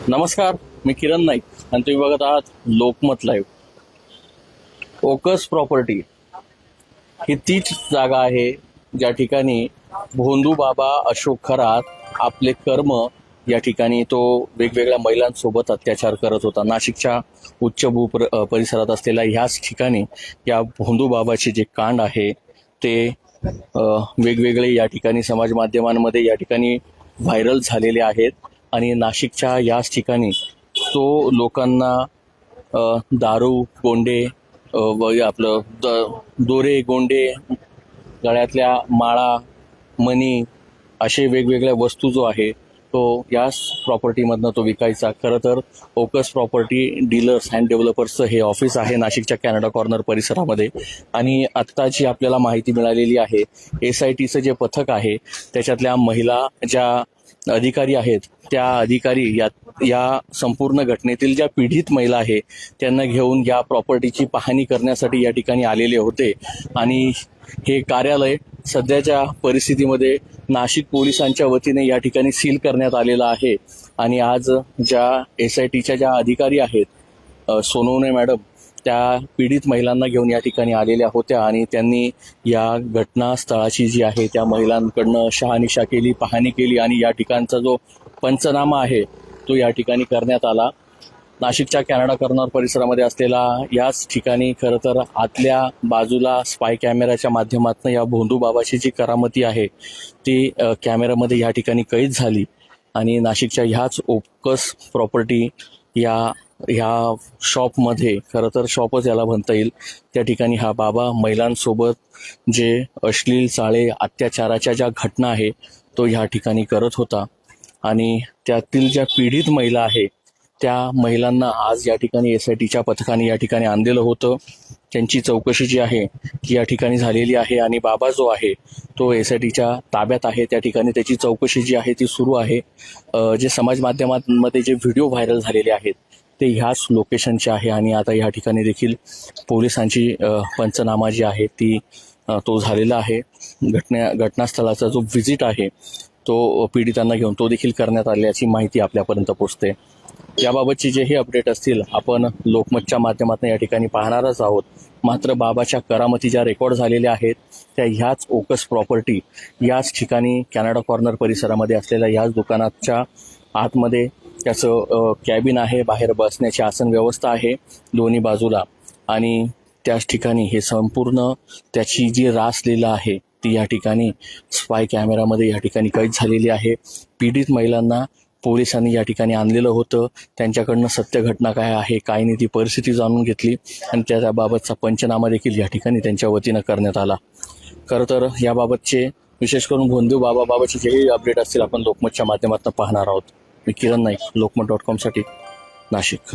नमस्कार, मी किरण नाईक आणि तुम्ही बघत आहात लोकमत लाईव्ह। ओकस प्रॉपर्टी ही तीच जागा आहे ज्या ठिकाणी भोंदू बाबा अशोक खरात आपले कर्म या ठिकाणी तो वेगवेगळ्या महिलांसोबत अत्याचार करत होता। नाशिकच्या उच्चभू परिसरात असलेल्या ह्याच ठिकाणी या भोंदू बाबाचे जे कांड आहे ते वेगवेगळे या ठिकाणी समाज माध्यमांमध्ये या ठिकाणी व्हायरल झालेले आहेत आणि नाशिकच्या याच ठिकाणी तो लोकांना दारू गोंडे आपलं दोरे गोंडे गळ्यातल्या माळा मणी असे वेगवेगळ्या वस्तू जो आहे तो याच प्रॉपर्टीमधनं तो विकायचा। खरं तर ओकस प्रॉपर्टी डीलर्स अँड डेव्हलपर्सचं हे ऑफिस आहे नाशिकच्या कॅनडा कॉर्नर परिसरामध्ये। आणि आत्ता जी आपल्याला माहिती मिळालेली आहे SITचं जे पथक आहे त्याच्यातल्या महिला ज्या अधिकारी आहेत त्या अधिकारी या संपूर्ण घटनेतील ज्या पीडित महिला आहे त्यांना घेऊन या प्रॉपर्टीची पाहणी करण्यासाठी या ठिकाणी आलेले होते। आणि हे कार्यालय सध्याच्या परिस्थितीमध्ये नाशिक पोलिसांच्या वतीने या ठिकाणी सील करण्यात आलेलं आहे। आणि आज ज्या SITच्या ज्या अधिकारी आहेत सोनवणे मॅडम त्या पीडित महिलांना घेऊन या ठिकाणी आलेल्या होत्या आणि त्यांनी या घटनास्थळाची जी आहे त्या महिलांकडनं शहानिशा केली, पाहणी केली आणि या ठिकाणचा जो पंचनामा आहे तो या ठिकाणी करण्यात आला। नाशिकच्या कॅनडा कॉर्नर परिसरामध्ये असलेला याच ठिकाणी खरं तर आतल्या बाजूला स्पाय कॅमेऱ्याच्या माध्यमातून या भोंदू बाबाची जी करामती आहे ती कॅमेऱ्यामध्ये या ठिकाणी कैद झाली। आणि नाशिकच्या ह्याच ओकस प्रॉपर्टी ह्या शॉपमध्ये, खरं तर शॉपच याला म्हणता येईल, त्या ठिकाणी हा बाबा महिलांसोबत जे अश्लील चाळे अत्याचाराच्या ज्या घटना आहे तो ह्या ठिकाणी करत होता। आणि त्यातील ज्या पीडित महिला आहे त्या महिलांना आज या ठिकाणी SITच्या पथकाने या ठिकाणी आणलेलं होतं। त्यांची चौकशी जी आहे ती या ठिकाणी झालेली आहे आणि बाबा जो आहे तो SITच्या ताब्यात आहे। त्या ठिकाणी त्याची चौकशी जी आहे ती सुरू आहे। जे समाज माध्यमांमध्ये जे व्हिडिओ व्हायरल झालेले आहेत ते ह्याच लोकेशनचे आहे आणि आता या ठिकाणी देखील पोलिसांची पंचनामा जी आहे ती तो झालेला आहे। घटनास्थळाचा जो व्हिजिट आहे तो पीडितांना घेऊन तो देखील करण्यात आल्याची माहिती आपल्यापर्यंत पोहोचते। याबाबतचे जेही अपडेट असतील आपण लोकमतच्या माध्यमातून या ठिकाणी पाहणारच आहोत। मात्र बाबाच्या करामती ज्या रेकॉर्ड झालेल्या आहेत त्या ह्याच ओकस प्रॉपर्टी याच ठिकाणी कॅनडा कॉर्नर परिसरामध्ये असलेल्या ह्याच दुकानाच्या आतमध्ये त्याचं कॅबिन आहे, बाहेर बसण्याची आसन व्यवस्था आहे दोन्ही बाजूला। आणि त्याच ठिकाणी हे संपूर्ण त्याची जी रासलीला आहे ती या ठिकाणी स्पाय कॅमेरामध्ये या ठिकाणी कैद झालेली आहे। पीडित महिलांना पोलिसांनी या ठिकाणी आणलेलं होतं, त्यांच्याकडनं सत्य घटना काय आहे काय नाही ती परिस्थिती जाणून घेतली आणि त्याबाबतचा पंचनामा देखील या ठिकाणी त्यांच्या वतीनं करण्यात आला। खरं तर याबाबतचे विशेष करून भोंदू बाबाचे जेही अपडेट असतील आपण लोकमतच्या माध्यमातून पाहणार आहोत। मी किरण नाईक, लोकमत.com साठी नाशिक।